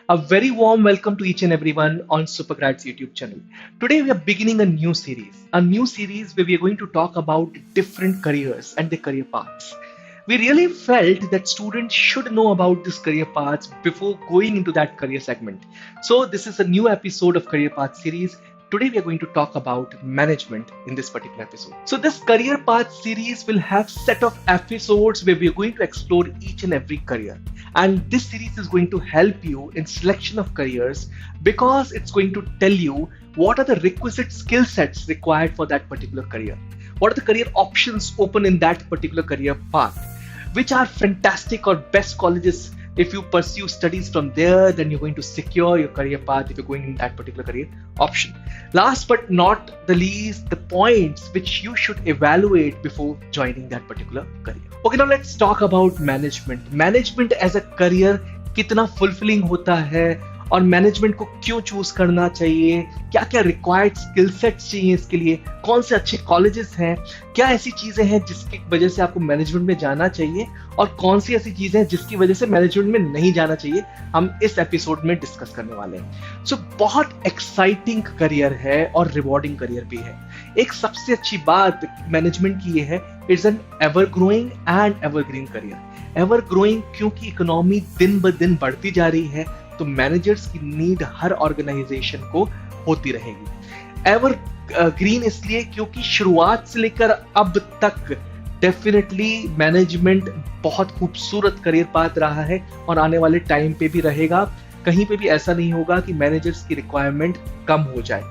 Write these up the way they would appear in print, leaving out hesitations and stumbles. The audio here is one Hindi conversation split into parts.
A very warm welcome to each and everyone on Supergrads YouTube channel. Today we are beginning a new series where we are going to talk about different careers and their career paths. We really felt that students should know about this career paths before going into that career segment. So this is a new episode of Career Path series. Today we are going to talk about management in this particular episode. So this career path series will have set of episodes where we are going to explore each and every career. And this series is going to help you in selection of careers because it's going to tell you what are the requisite skill sets required for that particular career. What are the career options open in that particular career path? Which are fantastic or best colleges. If you pursue studies from there, then you're going to secure your career path if you're going in that particular career option. Last but not the least, the points which you should evaluate before joining that particular career. Okay, now let's talk about management. Management as a career कितना fulfilling होता है और मैनेजमेंट को क्यों चूज करना चाहिए, क्या क्या रिक्वायर्ड स्किल सेट्स चाहिए इसके लिए, कौन से अच्छे कॉलेजेस हैं, क्या ऐसी चीजें हैं जिसकी वजह से आपको मैनेजमेंट में जाना चाहिए और कौन सी ऐसी चीजें हैं जिसकी वजह से मैनेजमेंट में नहीं जाना चाहिए, हम इस एपिसोड में डिस्कस करने वाले हैं। सो बहुत एक्साइटिंग करियर है और रिवॉर्डिंग करियर भी है। एक सबसे अच्छी बात मैनेजमेंट की ये है, it's an ever growing and evergreen career. Ever growing क्योंकि इकोनॉमी दिन ब दिन बढ़ती जा रही है, तो मैनेजर्स की नीड हर ऑर्गेनाइजेशन को होती रहेगी। एवर ग्रीन इसलिए क्योंकि शुरुआत से लेकर अब तक डेफिनेटली मैनेजमेंट बहुत खूबसूरत करियर पाथ रहा है और आने वाले टाइम पे भी रहेगा। कहीं पे भी ऐसा नहीं होगा कि मैनेजर्स की रिक्वायरमेंट कम हो जाए।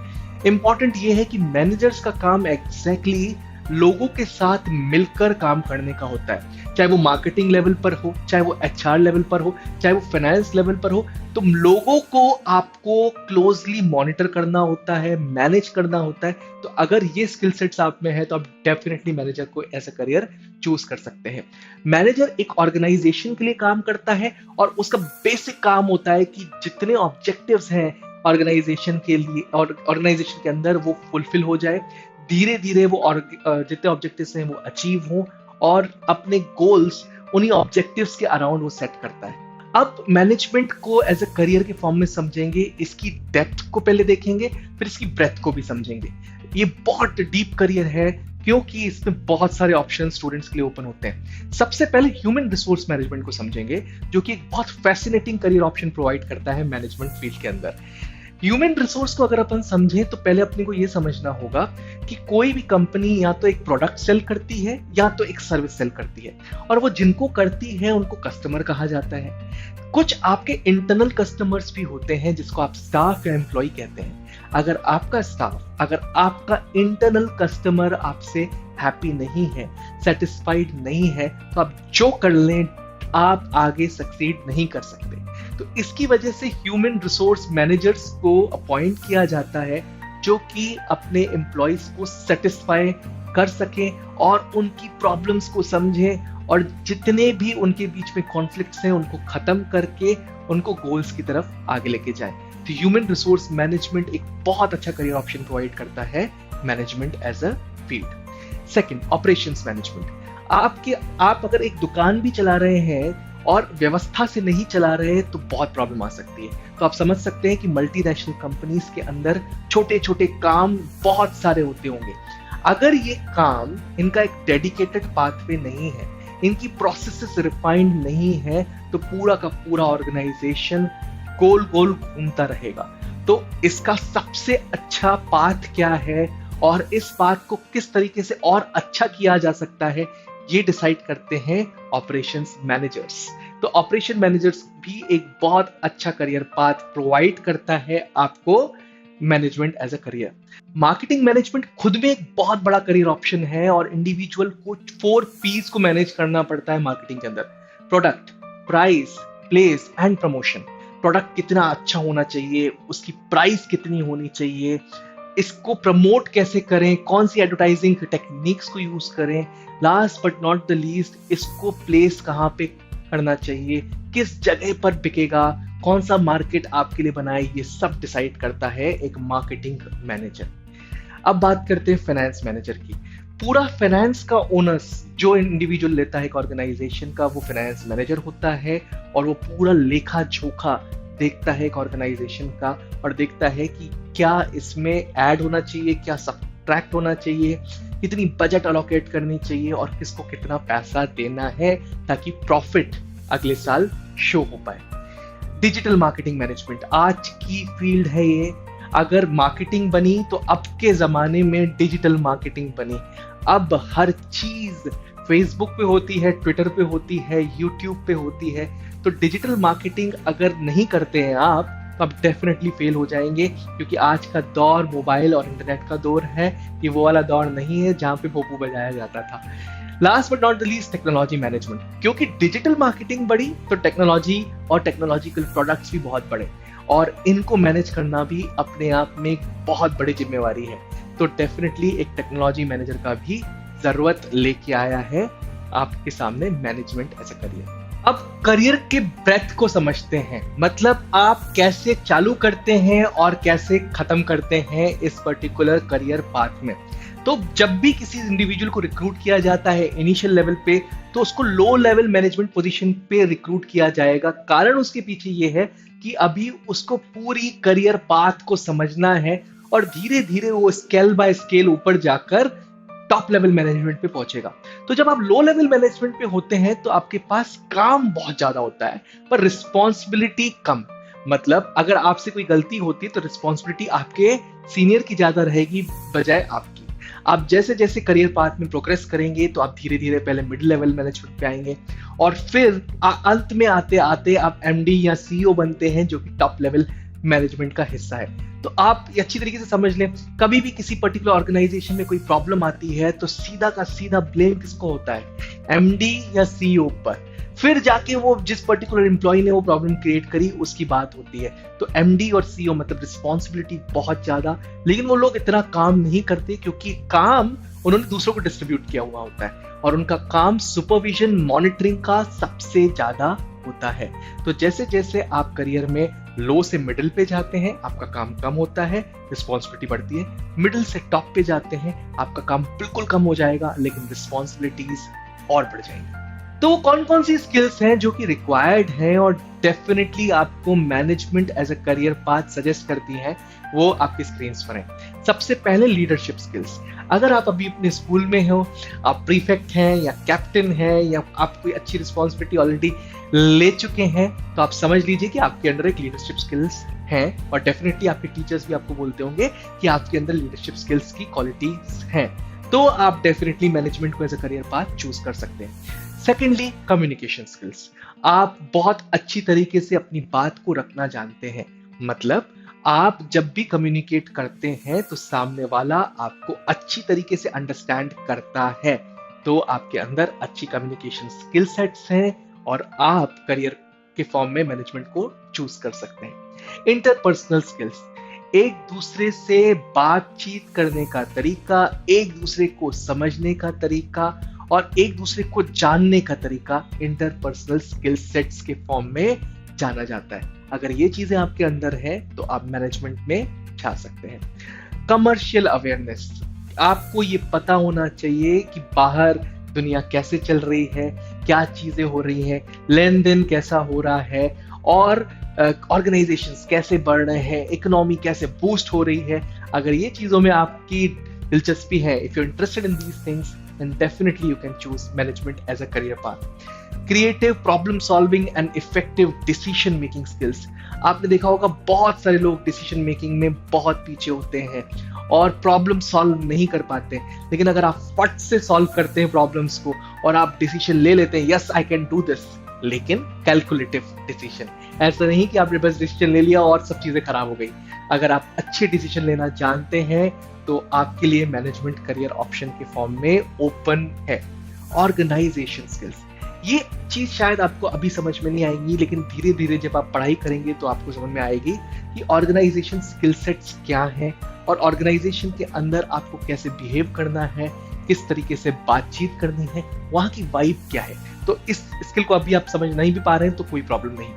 इंपॉर्टेंट ये है कि मैनेजर्स का काम एग्जैक्टली लोगों के साथ मिलकर काम करने का होता है, चाहे वो मार्केटिंग लेवल पर हो, चाहे वो एचआर लेवल पर हो, चाहे वो फाइनेंस लेवल पर हो। तो लोगों को आपको क्लोजली मॉनिटर करना होता है, मैनेज करना होता है। तो अगर ये स्किल सेट्स आप में है तो आप डेफिनेटली मैनेजर को एज अ करियर चूज कर सकते हैं। मैनेजर एक ऑर्गेनाइजेशन के लिए काम करता है और उसका बेसिक काम होता है कि जितने ऑब्जेक्टिव्स हैं ऑर्गेनाइजेशन के लिए और ऑर्गेनाइजेशन के अंदर वो फुलफिल हो जाए, धीरे धीरे वो जितने ऑब्जेक्टिव्स हैं वो अचीव हो और अपने गोल्स उन्हीं ऑब्जेक्टिव्स के अराउंड वो सेट करता है। अब मैनेजमेंट को एज अ करियर के फॉर्म में समझेंगे, इसकी डेप्थ को पहले देखेंगे, फिर इसकी ब्रेथ को भी समझेंगे। ये बहुत डीप करियर है क्योंकि इसमें बहुत सारे ऑप्शन स्टूडेंट्स के लिए ओपन होते हैं। सबसे पहले ह्यूमन रिसोर्स मैनेजमेंट को समझेंगे, जो कि एक बहुत फैसिनेटिंग करियर ऑप्शन प्रोवाइड करता है मैनेजमेंट फील्ड के अंदर। ह्यूमन रिसोर्स को अगर अपन समझें तो पहले अपने को यह समझना होगा कि कोई भी कंपनी या तो एक प्रोडक्ट सेल करती है या तो एक सर्विस सेल करती है, और वो जिनको करती है उनको कस्टमर कहा जाता है। कुछ आपके इंटरनल कस्टमर्स भी होते हैं जिसको आप स्टाफ या एम्प्लॉय कहते हैं। अगर आपका इंटरनल कस्टमर आपसे हैप्पी नहीं है, सेटिस्फाइड नहीं है, तो आप जो कर लें आप आगे सक्सीड नहीं कर सकते। तो इसकी वजह से ह्यूमन रिसोर्स मैनेजर्स को अपॉइंट किया जाता है जो कि अपने एम्प्लॉयज को सेटिस्फाई कर सकें और उनकी प्रॉब्लम्स को समझें और जितने भी उनके बीच में कॉन्फ्लिक्ट्स हैं उनको खत्म करके उनको गोल्स की तरफ आगे लेके जाए। तो ह्यूमन रिसोर्स मैनेजमेंट एक बहुत अच्छा करियर ऑप्शन प्रोवाइड करता है management as a field. Second, operations management. आप अगर एक दुकान भी चला रहे हैं और व्यवस्था से नहीं चला रहे तो बहुत प्रॉब्लम आ सकती है। तो आप समझ सकते हैं कि मल्टीनेशनल कंपनीज के अंदर छोटे छोटे काम बहुत सारे होते होंगे। अगर ये काम इनका एक डेडिकेटेड पाथवे नहीं है, इनकी प्रोसेसेस रिफाइंड नहीं है, तो पूरा का पूरा ऑर्गेनाइजेशन गोल गोल घूमता रहेगा। तो इसका सबसे अच्छा पाथ क्या है और इस पाथ को किस तरीके से और अच्छा किया जा सकता है, ये डिसाइड करते हैं ऑपरेशंस मैनेजर्स। तो ऑपरेशन मैनेजर्स भी एक बहुत अच्छा करियर पाथ प्रोवाइड करता है आपको management as a career. Marketing management खुद में एक बहुत बड़ा करियर ऑप्शन है और इंडिविजुअल को 4 P's को मैनेज करना पड़ता है मार्केटिंग के अंदर। Product, price, place and promotion. Product कितना अच्छा होना चाहिए, उसकी प्राइस कितनी होनी चाहिए, इसको प्रमोट कैसे करें, कौन सी एडवर्टाइजिंग टेक्निक्स को यूज करें, last but not the least इसको प्लेस कहाँ पे करना चाहिए, किस जगह पर बिकेगा, कौन सा मार्केट आपके लिए बनाए, ये सब डिसाइड करता है एक मार्केटिंग मैनेजर। अब बात करते हैं फाइनेंस मैनेजर की। पूरा फाइनेंस का ओनर्स जो इंडिविजुअल लेता है एक ऑर्गेनाइजेशन का, वो फाइनेंस मैनेजर होता है और वो पूरा लेखा जोखा देखता है एक ऑर्गेनाइजेशन का और देखता है कि क्या इसमें ऐड होना चाहिए, क्या सब्ट्रैक्ट होना चाहिए, कितनी बजट अलोकेट करनी चाहिए और किसको कितना पैसा देना है ताकि प्रॉफिट अगले साल शो हो पाए। डिजिटल मार्केटिंग मैनेजमेंट आज की फील्ड है ये। अगर मार्केटिंग बनी तो अब के जमाने में डिजिटल मार्केटिंग बनी। अब हर चीज फेसबुक पे होती है, ट्विटर पे होती है, यूट्यूब पे होती है। तो डिजिटल मार्केटिंग अगर नहीं करते हैं आप तो आप डेफिनेटली फेल हो जाएंगे, क्योंकि आज का दौर मोबाइल और इंटरनेट का दौर है। ये वो वाला दौर नहीं है जहां पे भोपू बजाया जाता था। Last but not the least, technology management. क्योंकि डिजिटल मार्केटिंग बढ़ी तो टेक्नोलॉजी और टेक्नोलॉजिकल प्रोडक्ट्स भी बहुत बढ़े और इनको मैनेज करना भी अपने आप में एक बहुत बड़ी जिम्मेवारी है। तो डेफिनेटली एक टेक्नोलॉजी मैनेजर का भी जरूरत लेके आया है आपके सामने मैनेजमेंट एज अ करियर। अब करियर के ब्रेथ को समझते हैं, मतलब आप कैसे चालू करते हैं और कैसे खत्म करते हैं इस पर्टिकुलर करियर पाथ में। तो जब भी किसी इंडिविजुअल को रिक्रूट किया जाता है इनिशियल लेवल पे, तो उसको लो लेवल मैनेजमेंट पोजीशन पे रिक्रूट किया जाएगा। कारण उसके पीछे ये है कि अभी उसको पूरी करियर पाथ को समझना है और धीरे धीरे वो स्केल बाय स्केल ऊपर जाकर टॉप लेवल मैनेजमेंट पे पहुंचेगा। तो जब आप लो लेवल मैनेजमेंट पे होते हैं तो आपके पास काम बहुत ज्यादा होता है पर रिस्पॉन्सिबिलिटी कम। मतलब अगर आपसे कोई गलती होती है तो रिस्पॉन्सिबिलिटी आपके सीनियर की ज्यादा रहेगी बजाय आपकी। आप जैसे जैसे करियर पाथ में प्रोग्रेस करेंगे तो आप धीरे धीरे पहले मिड लेवल मैनेजमेंट पे आएंगे और फिर अंत में आते आते आप एमडी या सीईओ बनते हैं, जो कि टॉप लेवल मैनेजमेंट का हिस्सा है। तो आप ये अच्छी तरीके से समझ लें, कभी भी किसी पर्टिकुलर ऑर्गेनाइजेशन में कोई प्रॉब्लम आती है तो सीधा का सीधा ब्लेम किसको होता है, एमडी या सीईओ पर। फिर जाके वो जिस पर्टिकुलर एम्प्लॉय ने वो प्रॉब्लम क्रिएट करी उसकी बात होती है। तो एमडी और सीईओ मतलब रिस्पॉन्सिबिलिटी बहुत ज्यादा, लेकिन वो लोग इतना काम नहीं करते क्योंकि काम उन्होंने दूसरों को डिस्ट्रीब्यूट किया हुआ होता है और उनका काम सुपरविजन मॉनिटरिंग का सबसे ज्यादा होता है। तो जैसे जैसे आप करियर में लो से मिडिल पे जाते हैं आपका काम कम होता है, रिस्पॉन्सिबिलिटी बढ़ती है। मिडिल से टॉप पे जाते हैं आपका काम बिल्कुल कम हो जाएगा लेकिन रिस्पॉन्सिबिलिटीज और बढ़ जाएंगी। तो कौन कौन सी स्किल्स हैं जो कि रिक्वायर्ड हैं और डेफिनेटली आपको management as a career path suggest करती हैं, वो आपकी स्क्रीन पर हैं। सबसे पहले लीडरशिप स्किल्स। अगर आप अभी अपने स्कूल में हो, आप प्रीफेक्ट हैं या कैप्टन हैं या आप कोई अच्छी रिस्पॉन्सिबिलिटी ऑलरेडी ले चुके हैं, तो आप समझ लीजिए कि आपके अंदर एक लीडरशिप स्किल्स हैं और डेफिनेटली आपके टीचर्स भी आपको बोलते होंगे कि आपके अंदर लीडरशिप स्किल्स की क्वालिटीज हैं। तो आप डेफिनेटली मैनेजमेंट को as a career path choose कर सकते हैं। Secondly, communication skills. आप बहुत अच्छी तरीके से अपनी बात को रखना जानते हैं, मतलब आप जब भी कम्युनिकेट करते हैं तो सामने वाला आपको अच्छी तरीके से अंडरस्टैंड करता है। तो आपके अंदर अच्छी कम्युनिकेशन स्किल सेट्स हैं और आप करियर के फॉर्म में मैनेजमेंट को चूज कर सकते हैं। इंटरपर्सनल स्किल्स, एक दूसरे से बातचीत करने का तरीका, एक दूसरे को समझने का तरीका और एक दूसरे को जानने का तरीका इंटरपर्सनल स्किल सेट्स के फॉर्म में जाना जाता है। अगर ये चीजें आपके अंदर है तो आप मैनेजमेंट में जा सकते हैं। कमर्शियल अवेयरनेस, आपको ये पता होना चाहिए कि बाहर दुनिया कैसे चल रही है, क्या चीजें हो रही हैं, लेन देन कैसा हो रहा है और ऑर्गेनाइजेशंस कैसे बढ़ रहे हैं, इकोनॉमी कैसे बूस्ट हो रही है। अगर ये चीजों में आपकी दिलचस्पी है, if you interested in these things, then definitely you can choose management as a career path. Creative problem solving and effective decision making skills. आपने देखा होगा बहुत सारे लोग डिसीजन मेकिंग में बहुत पीछे होते हैं और प्रॉब्लम सॉल्व नहीं कर पाते, लेकिन अगर आप फट से सॉल्व करते हैं प्रॉब्लम्स को और आप डिसीजन ले लेते हैं, yes I can do this, लेकिन कैलकुलेटिव डिसीजन। ऐसा नहीं कि आपने बस डिसीजन ले लिया और सब चीजें खराब हो गई। अगर आप अच्छे डिसीजन लेना जानते हैं तो आपके लिए मैनेजमेंट करियर ऑप्शन के फॉर्म में ओपन है। ऑर्गेनाइजेशन स्किल्स, ये चीज शायद आपको अभी समझ में नहीं आएगी, लेकिन धीरे धीरे जब आप पढ़ाई करेंगे तो आपको समझ में आएगी कि ऑर्गेनाइजेशन स्किल सेट्स क्या हैं और ऑर्गेनाइजेशन के अंदर आपको कैसे बिहेव करना है, किस तरीके से बातचीत करनी है, वहां की वाइब क्या है। तो इस स्किल को अभी आप समझ नहीं भी पा रहे हैं तो कोई प्रॉब्लम नहीं।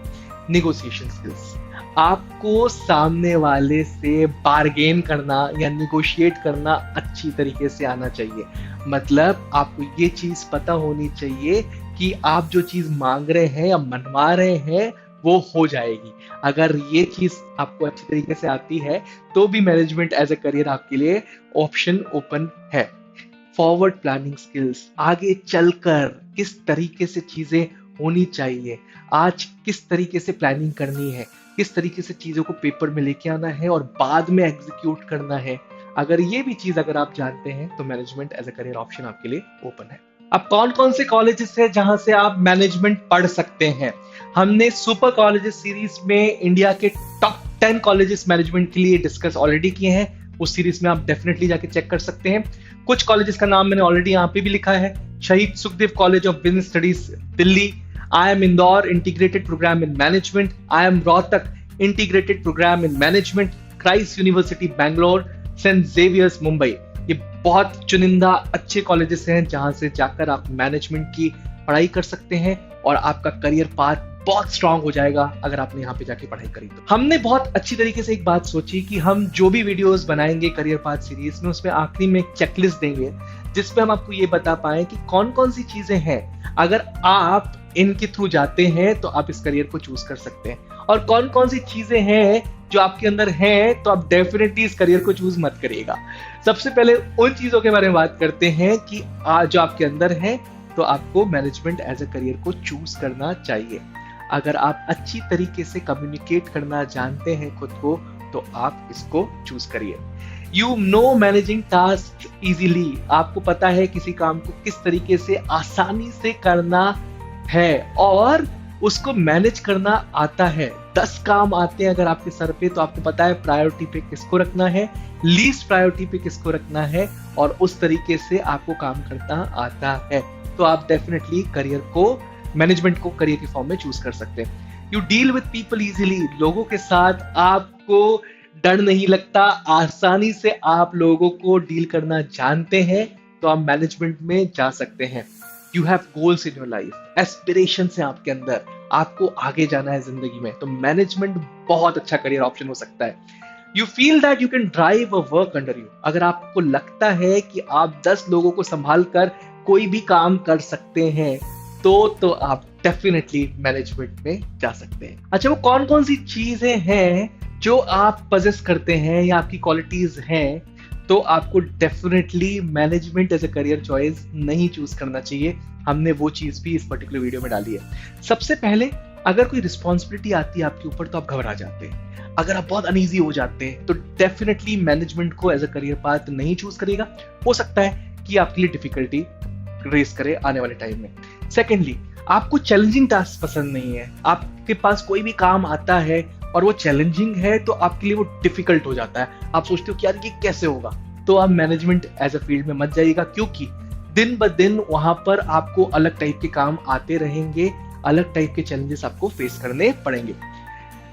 निगोशिएशन स्किल्स, आपको सामने वाले से बार्गेन करना या निगोशिएट करना अच्छी तरीके से आना चाहिए। मतलब आपको ये चीज पता होनी चाहिए कि आप जो चीज मांग रहे हैं या मनवा रहे हैं वो हो जाएगी। अगर ये चीज आपको अच्छी तरीके से आती है तो भी मैनेजमेंट एज ए करियर आपके लिए ऑप्शन ओपन है। फॉरवर्ड प्लानिंग स्किल्स, आगे चलकर किस तरीके से चीजें होनी चाहिए, आज किस तरीके से प्लानिंग करनी है, किस तरीके से चीजों को पेपर में लेके आना है और बाद में एग्जीक्यूट करना है, अगर ये भी चीज अगर आप जानते हैं तो management as a career option आपके लिए ओपन है। अब कौन कौन से कॉलेजेस है जहां से आप मैनेजमेंट पढ़ सकते हैं? हमने सुपर कॉलेजेस सीरीज में इंडिया के टॉप 10 कॉलेजेस मैनेजमेंट के लिए डिस्कस ऑलरेडी किए हैं। उस सीरीज में आप डेफिनेटली जाके चेक कर सकते हैं। कुछ कॉलेजेस का नाम मैंने ऑलरेडी यहाँ पे भी लिखा है। Shaheed Sukhdev college of business studies Delhi, IIM Indore integrated program in management, IIM Rohtak integrated program in management, Christ university Bangalore, saint Xavier's Mumbai. ये बहुत चुनिंदा अच्छे कॉलेजेस हैं जहां से जाकर आप मैनेजमेंट की पढ़ाई कर सकते हैं और आपका करियर पाथ बहुत स्ट्रांग हो जाएगा अगर आपने यहाँ पे जाके पढ़ाई करी तो। हमने बहुत अच्छी तरीके से एक बात सोची कि हम जो भी वीडियोस बनाएंगे करियर पाथ सीरीज में, उसमें आखिरी में एक चेकलिस्ट देंगे जिसपे हम आपको ये बता पाए कि कौन कौन सी चीजें हैं अगर आप इनके थ्रू जाते हैं तो आप इस करियर को चूज कर सकते हैं, और कौन कौन सी चीजें हैं जो आपके अंदर हैं तो आप डेफिनेटली इस करियर को चूज मत करिएगा। सबसे पहले उन चीजों के बारे में बात करते हैं कि जो आपके अंदर है तो आपको मैनेजमेंट एज अ करियर को चूज करना चाहिए। अगर आप अच्छी तरीके से कम्युनिकेट करना जानते हैं खुद को तो आप इसको चूज करिए। You know managing task easily, आपको पता है किसी काम को किस तरीके से आसानी से करना है और उसको मैनेज करना आता है। 10 काम आते हैं अगर आपके सर पे तो आपको पता है प्रायोरिटी पे किसको रखना है, लीस्ट प्रायोरिटी पे किसको रखना है, और उस तरीके से आपको काम करना आता है तो आप डेफिनेटली करियर को, मैनेजमेंट को करियर के फॉर्म में चूज कर सकते हैं। You deal with people easily, लोगों के साथ आपको डर नहीं लगता, आसानी से आप लोगों को डील करना जानते हैं तो आप मैनेजमेंट में जा सकते हैं। You have goals in your life, aspiration है आपके अंदर, आपको आगे जाना है जिंदगी में, तो मैनेजमेंट बहुत अच्छा करियर ऑप्शन हो सकता है। You feel that you can drive a work under you, अगर आपको लगता है कि आप 10 लोगों को संभाल कर कोई भी काम कर सकते हैं तो आप डेफिनेटली मैनेजमेंट में जा सकते हैं। अच्छा, वो कौन कौन सी चीजें हैं जो आप पजेस करते हैं या आपकी क्वालिटीज हैं तो आपको definitely management as a career choice नहीं चूज करना चाहिए। हमने वो चीज भी इस पर्टिकुलर वीडियो में डाली है। सबसे पहले, अगर कोई रिस्पॉन्सिबिलिटी आती है आपके ऊपर तो आप घबरा जाते हैं, अगर आप बहुत अनईजी हो जाते हैं तो डेफिनेटली मैनेजमेंट को एज अ करियर पाथ नहीं चूज करेगा। हो सकता है कि आपके लिए डिफिकल्टी रेस करे आने वाले टाइम में। सेकेंडली, आपको चैलेंजिंग टास्क पसंद नहीं है, आपके पास कोई भी काम आता है और वो चैलेंजिंग है तो आपके लिए वो डिफिकल्ट हो जाता है, आप सोचते हो कि यार ये कैसे होगा, तो आप मैनेजमेंट एज अ फील्ड में मत जाइएगा, क्योंकि दिन ब दिन वहां पर आपको अलग टाइप के काम आते रहेंगे, अलग टाइप के चैलेंजेस आपको फेस करने पड़ेंगे।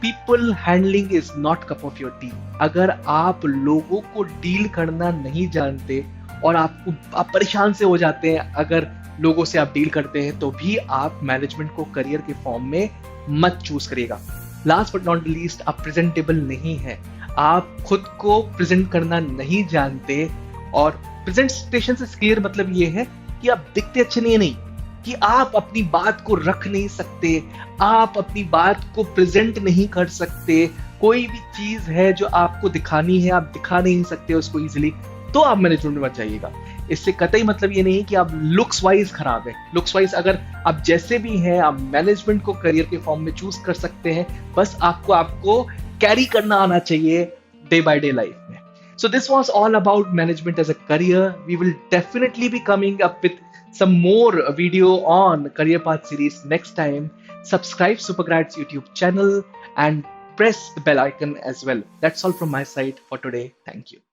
People handling is not cup of your T, अगर आप लोगों को डील करना नहीं जानते और आप परेशान से हो जाते हैं अगर लोगों से आप डील करते हैं तो भी आप मैनेजमेंट को करियर के फॉर्म में मत चूज करिएगा। लास्ट बट नॉट लीस्ट, आप प्रेजेंटेबल नहीं है, आप खुद को प्रेजेंट करना नहीं जानते, और प्रेजेंटेशन से क्लियर मतलब ये है कि आप दिखते अच्छे नहीं, कि आप अपनी बात को रख नहीं सकते, आप अपनी बात को प्रेजेंट नहीं कर सकते, कोई भी चीज है जो आपको दिखानी है आप दिखा नहीं सकते उसको इजीली, तो आप मैनेजमेंट में मत जाइएगा। इससे कतई मतलब ये नहीं कि आप लुक्स वाइज खराब है। लुक्स वाइज अगर आप जैसे भी हैं आप मैनेजमेंट को करियर के फॉर्म में चूज कर सकते हैं, बस आपको कैरी करना आना चाहिए डे बाय डे लाइफ में। So this was all about management as a career. We will definitely be coming up with some more video on career path series next time. Subscribe Supergrads YouTube channel and press the bell icon as well. That's all from my side for today. Thank you.